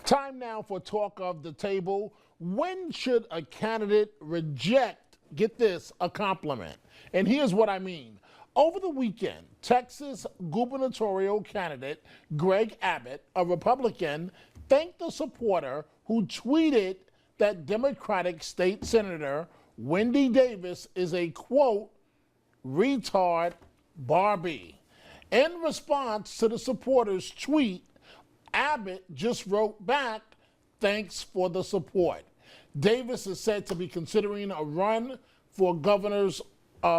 Time now for Talk of the Table. When should a candidate reject, get this, a compliment? And here's what I mean. Over the weekend, Texas gubernatorial candidate Greg Abbott, a Republican, thanked a supporter who tweeted that Democratic State Senator Wendy Davis is a, quote, retard Barbie. In response to the supporter's tweet, Abbott just wrote back, thanks for the support. Davis is said to be considering a run for governor's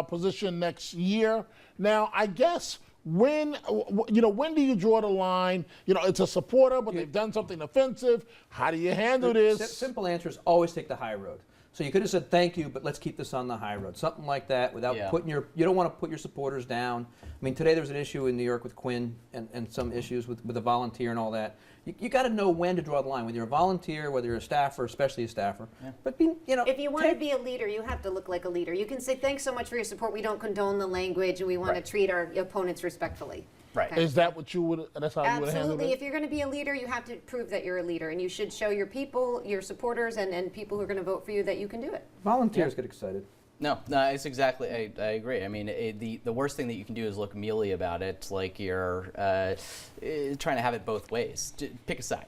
position next year. Now, I guess when do you draw the line? It's a supporter, but they've done something offensive. How do you handle this? Simple answer is always take the high road. So you could have said thank you, but let's keep this on the high road. Something like that without putting you don't want to put your supporters down. I mean, today there was an issue in New York with Quinn and some issues with a volunteer and all that. You got to know when to draw the line, whether you're a volunteer, whether you're a staffer, especially a staffer. Yeah. But if you want to be a leader, you have to look like a leader. You can say thanks so much for your support. We don't condone the language, and we want to treat our opponents respectfully. Right. Okay. Is that what you would? That's how you would handle it? Absolutely. If you're going to be a leader, you have to prove that you're a leader, and you should show your people, your supporters, and people who are going to vote for you that you can do it. Volunteers get excited. No, it's exactly. I agree. I mean, the worst thing that you can do is look mealy about it, like you're trying to have it both ways. Pick a side.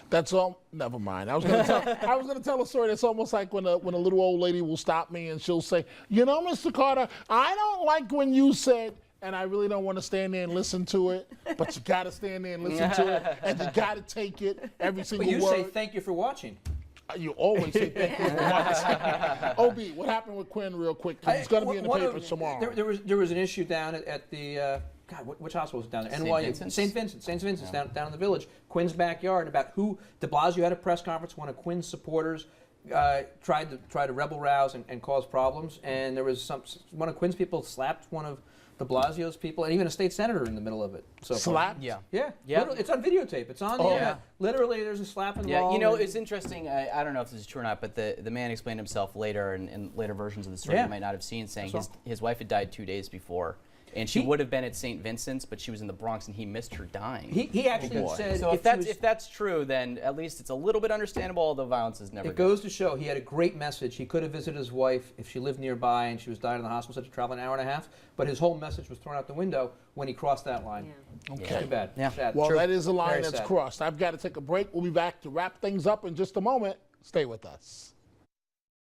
That's all. Never mind. I was going to tell a story that's almost like when a little old lady will stop me and she'll say, Mr. Carter, I don't like when you said. And I really don't want to stand there and listen to it, but you got to stand there and listen to it, and you got to take it, every single word. But you say thank you for watching. You always say thank you for watching. OB, what happened with Quinn real quick? Because it's going to be in the papers tomorrow. There was an issue down at the, which hospital was it down there? NYU. St. Vincent's down in the Village. Quinn's backyard, about who de Blasio had a press conference, one of Quinn's supporters tried to rebel rouse and cause problems, and there was one of Quinn's people slapped one of de Blasio's people, and even a state senator in the middle of it. So slapped? Yeah. It's on videotape. It's on the internet. Literally, there's a slap involved. Yeah, it's interesting. I don't know if this is true or not, but the man explained himself later in later versions of the story you might not have seen, saying his wife had died 2 days before. And she would have been at St. Vincent's, but she was in the Bronx, and he missed her dying. He actually said... So if that's true, then at least it's a little bit understandable, although violence is never good. It goes to show he had a great message. He could have visited his wife if she lived nearby and she was dying in the hospital, so he had to travel an hour and a half. But his whole message was thrown out the window when he crossed that line. Yeah. Okay. Too bad. Yeah. Sad. Well, True. that is a line Very that's sad. crossed. I've got to take a break. We'll be back to wrap things up in just a moment. Stay with us.